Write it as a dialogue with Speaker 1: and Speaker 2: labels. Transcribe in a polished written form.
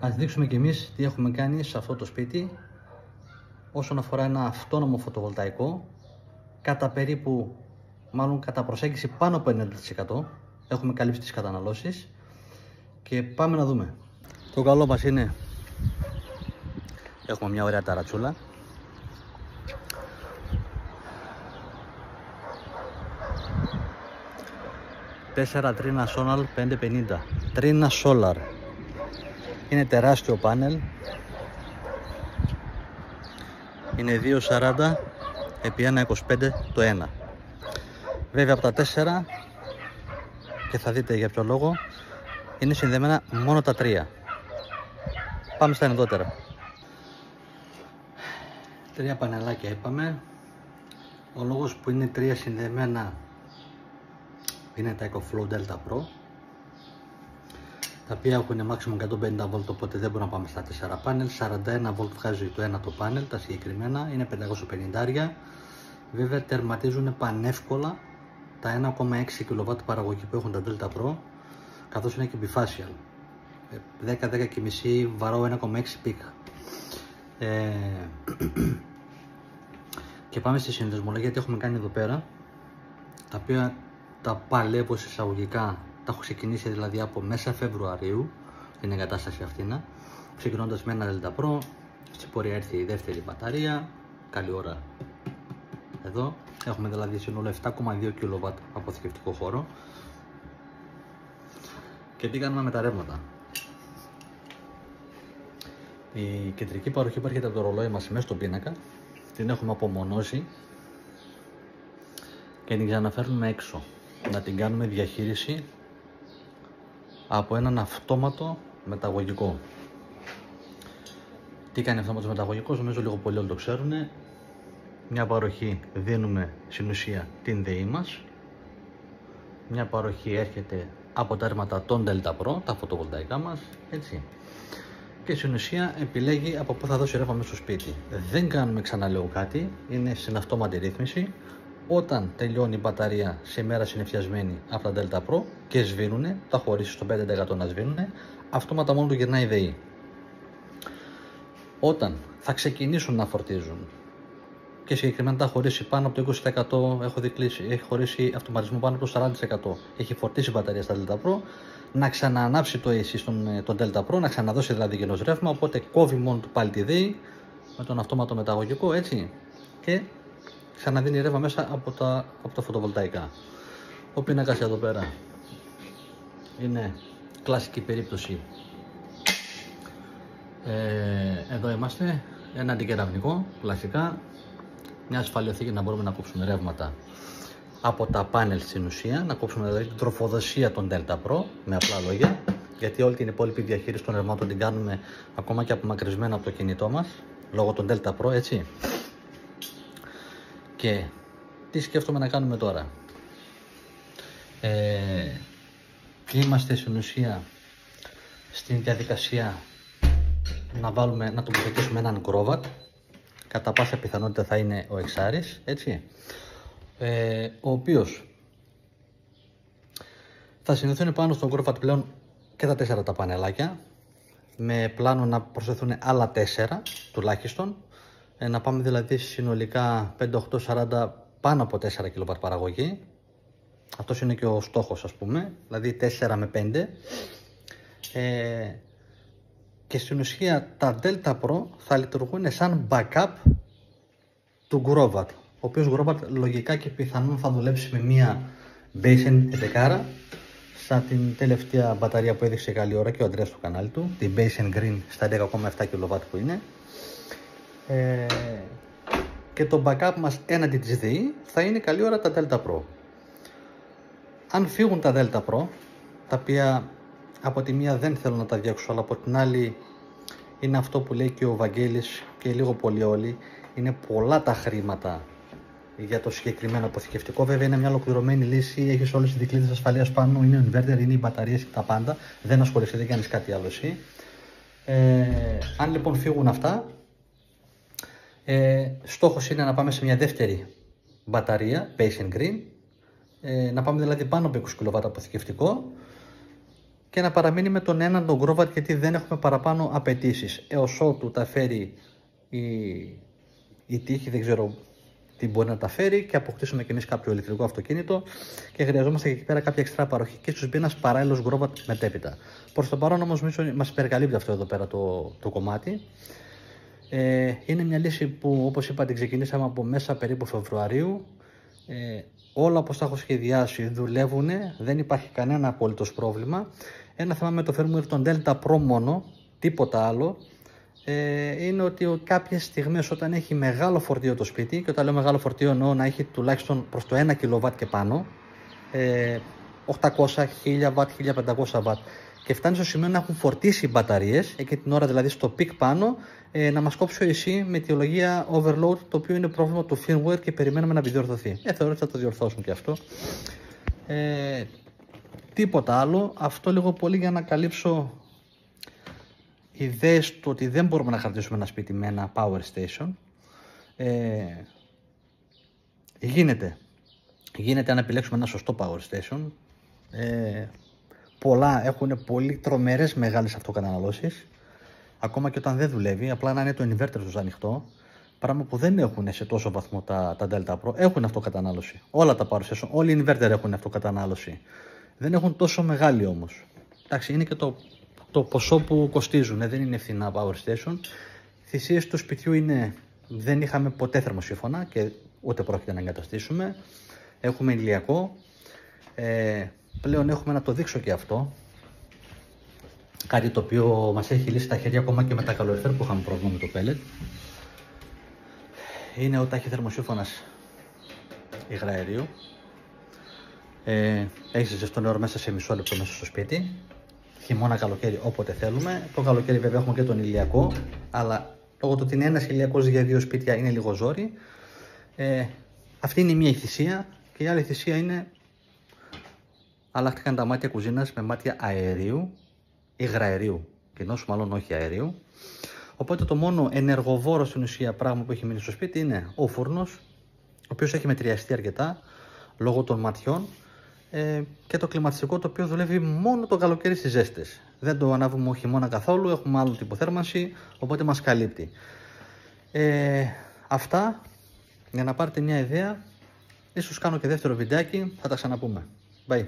Speaker 1: Ας δείξουμε κι εμείς τι έχουμε κάνει σε αυτό το σπίτι όσον αφορά ένα αυτόνομο φωτοβολταϊκό κατά προσέγγιση πάνω από 90%. Έχουμε καλύψει τις καταναλώσεις και πάμε να δούμε. Το καλό μας είναι έχουμε μια ωραία ταρατσούλα. Τέσσερα Trina Solar 550 Trina Solar. Είναι τεράστιο πάνελ. Είναι 240 επί 1,25 το ένα. Βέβαια από τα 4, και θα δείτε για ποιο λόγο, είναι συνδεμένα μόνο τα 3. Πάμε στα ενδότερα. 3 πανελάκια είπαμε. Ο λόγος που είναι 3 συνδεμένα είναι τα EcoFlow Delta Pro, τα οποία έχουν maximum 150V, οπότε δεν μπορούμε να πάμε στα 4 πάνελ. 41V βγάζει το ένα το πάνελ, τα συγκεκριμένα είναι 550. Βέβαια τερματίζουν πανεύκολα τα 1,6 kW παραγωγή που έχουν τα Delta Pro, καθώς είναι και bifacial. 10-10,5 βαρώ 1,6 πικ. Και πάμε στη συνδεσμολογία, γιατί έχουμε κάνει εδώ πέρα, τα οποία τα παλεύω εισαγωγικά. Τα έχω ξεκινήσει δηλαδή από μέσα Φεβρουαρίου την εγκατάσταση αυτή, ξεκινώντας με ένα Delta Pro. Στην πορεία έρθει η δεύτερη μπαταρία, καλή ώρα εδώ. Έχουμε δηλαδή σύνολο 7,2 kW αποθηκευτικό χώρο. Και τι κάνουμε με τα ρεύματα. Η κεντρική παροχή που έρχεται από το ρολόι μας μέσα στον πίνακα την έχουμε απομονώσει και την ξαναφέρνουμε έξω. Να την κάνουμε διαχείριση από έναν αυτόματο μεταγωγικό. Τι κάνει αυτόματος μεταγωγικός, νομίζω λίγο πολύ όλοι το ξέρουν. Μια παροχή δίνουμε στην ουσία την ΔΕΗ μας. Μια παροχή έρχεται από τα ρεύματα των Delta Pro, τα φωτοβολταϊκά μας, έτσι. Και στην ουσία επιλέγει από πού θα δώσει ρεύμα μέσα στο σπίτι. Δεν κάνουμε, ξαναλέω, κάτι, είναι στην αυτόματη ρύθμιση. Όταν τελειώνει η μπαταρία σε μέρα συνεφιασμένη από τα Delta Pro και σβήνουνε, τα χωρίσει στο 5% να σβήνουνε, αυτόματα μόνο του γυρνάει η ΔΕΗ. Όταν θα ξεκινήσουν να φορτίζουν και συγκεκριμένα τα χωρίσει πάνω από το 20%, έχει χωρίσει αυτοματισμό πάνω από το 40%, έχει φορτίσει η μπαταρία στα Delta Pro, να ξαναανάψει το AC στον Delta Pro, να ξαναδώσει δηλαδή γενός ρεύμα, οπότε κόβει μόνο του πάλι τη ΔΕΗ με τον αυτόματο μεταγωγικό, έτσι, και ξαναδίνει ρεύμα μέσα από τα φωτοβολταϊκά. Ο πίνακας εδώ πέρα είναι κλασική περίπτωση. Εδώ είμαστε, ένα αντικεραυνικό, κλασικά, μια ασφαλιοθήκη να μπορούμε να κόψουμε ρεύματα από τα πάνελ στην ουσία, να κόψουμε δηλαδή την τροφοδοσία των Delta Pro, με απλά λόγια, γιατί όλη την υπόλοιπη διαχείριση των ρευμάτων την κάνουμε ακόμα και απομακρυσμένα από το κινητό μας, λόγω των Delta Pro, έτσι. Και τι σκέφτομαι να κάνουμε τώρα. Είμαστε στην ουσία στην διαδικασία να τοποθετήσουμε έναν κρόβατ. Κατά πάσα πιθανότητα θα είναι ο εξάρης, έτσι, ο οποίος θα συνδεθούν πάνω στον κρόβατ πλέον και τα 4 τα πανελάκια, με πλάνο να προσθεθούν άλλα 4 τουλάχιστον, να πάμε δηλαδή συνολικά 5-8-40 πάνω από 4 kW παραγωγή. Αυτός είναι και ο στόχος, ας πούμε, δηλαδή 4 με 5. Και στην ουσία τα Delta Pro θα λειτουργούν σαν backup του Grovat, ο οποίος Grovat λογικά και πιθανόν θα δουλέψει με μια Basen 11, σαν την τελευταία μπαταρία που έδειξε καλή ώρα και ο Αντρέας στο κανάλι του, την Basen Green στα 11,7 kW που είναι. Και το backup μας έναντι της ΔΕΗ θα είναι καλή ώρα τα Delta Pro. Αν φύγουν τα Delta Pro, τα οποία από τη μία δεν θέλω να τα διώξω, αλλά από την άλλη είναι αυτό που λέει και ο Βαγγέλης και λίγο πολύ όλοι, είναι πολλά τα χρήματα για το συγκεκριμένο αποθηκευτικό. Βέβαια είναι μια ολοκληρωμένη λύση, έχεις όλες τις δικλείδες ασφαλείας πάνω, είναι ο inverter, είναι οι μπαταρίες και τα πάντα, δεν ασχοληθεί, δεν κάνεις κάτι άλλο εσύ. Αν λοιπόν φύγουν αυτά, στόχος είναι να πάμε σε μια δεύτερη μπαταρία, Basen Green, να πάμε δηλαδή πάνω από 20 kW αποθηκευτικό, και να παραμείνει με τον έναν τον Grovat, γιατί δεν έχουμε παραπάνω απαιτήσεις. Έως ότου τα φέρει η τύχη, δεν ξέρω τι μπορεί να τα φέρει, και αποκτήσουμε κι εμείς κάποιο ηλεκτρικό αυτοκίνητο και χρειαζόμαστε εκεί πέρα κάποια εξτρά παροχή και ίσως μπει ένας παράλληλος Grovat μετέπειτα. Προς τον παρόν όμως μας υπερκαλύπτει αυτό εδώ πέρα το κομμάτι. Είναι μια λύση που, όπως είπα, την ξεκινήσαμε από μέσα περίπου Φεβρουαρίου. Όλα όπως τα έχω σχεδιάσει δουλεύουν, δεν υπάρχει κανένα απολύτως πρόβλημα. Ένα θέμα με το firmware των Delta Pro μόνο, τίποτα άλλο, είναι ότι κάποιες στιγμές όταν έχει μεγάλο φορτίο το σπίτι, και όταν λέω μεγάλο φορτίο εννοώ να έχει τουλάχιστον προς το 1 kW και πάνω, 800, 1000W, 1500W, και φτάνει στο σημείο να έχουν φορτίσει οι μπαταρίες, εκείνη την ώρα δηλαδή στο peak πάνω, να μας κόψει ο EC με αιτιολογία overload, το οποίο είναι πρόβλημα του firmware και περιμένουμε να διορθωθεί. Θεωρώ ότι θα το διορθώσουν και αυτό. Τίποτα άλλο. Αυτό λίγο πολύ για να καλύψω ιδέες του ότι δεν μπορούμε να χαρτίσουμε ένα σπίτι με ένα power station. Γίνεται αν επιλέξουμε ένα σωστό power station. Πολλά έχουν πολύ τρομερές μεγάλες αυτοκαταναλώσεις, ακόμα και όταν δεν δουλεύει, απλά να είναι το inverter τους ανοιχτό, πράγμα που δεν έχουν σε τόσο βαθμό τα Delta Pro. Έχουν αυτοκατανάλωση, όλα τα power station, όλοι οι inverter έχουν αυτοκατανάλωση, δεν έχουν τόσο μεγάλη όμως. Εντάξει, είναι και το ποσό που κοστίζουν, δεν είναι φθηνά power station. Θυσίες του σπιτιού είναι, δεν είχαμε ποτέ θερμοσύφωνα και ούτε πρόκειται να εγκαταστήσουμε. Έχουμε ηλιακό. Πλέον έχουμε να το δείξω και αυτό. Κάτι το οποίο μας έχει λύσει τα χέρια ακόμα και με τα καλοριφέρ που είχαμε πρόβλημα με το pellet. Είναι ο τάχη θερμοσύφωνας υγραερίου. Έχει ζεστό νερό μέσα σε μισό λεπτό μέσα στο σπίτι. Χειμώνα, καλοκαίρι, όποτε θέλουμε. Το καλοκαίρι βέβαια έχουμε και τον ηλιακό, αλλά λόγω του ότι είναι ένας ηλιακός για δύο σπίτια είναι λίγο ζόρι. Αυτή είναι η μία θυσία, και η άλλη θυσία είναι αλλάχτηκαν τα μάτια κουζίνας με μάτια αερίου, υγραερίου, κοινώς μάλλον όχι αερίου. Οπότε το μόνο ενεργοβόρο στην ουσία πράγμα που έχει μείνει στο σπίτι είναι ο φούρνος, ο οποίος έχει μετριαστεί αρκετά λόγω των ματιών, και το κλιματιστικό, το οποίο δουλεύει μόνο το καλοκαίρι στις ζέστες. Δεν το ανάβουμε χειμώνα καθόλου, έχουμε άλλο τυποθέρμανση, οπότε μας καλύπτει. Αυτά για να πάρετε μια ιδέα. Ίσως κάνω και δεύτερο βιντεάκι, θα τα ξαναπούμε. Bye.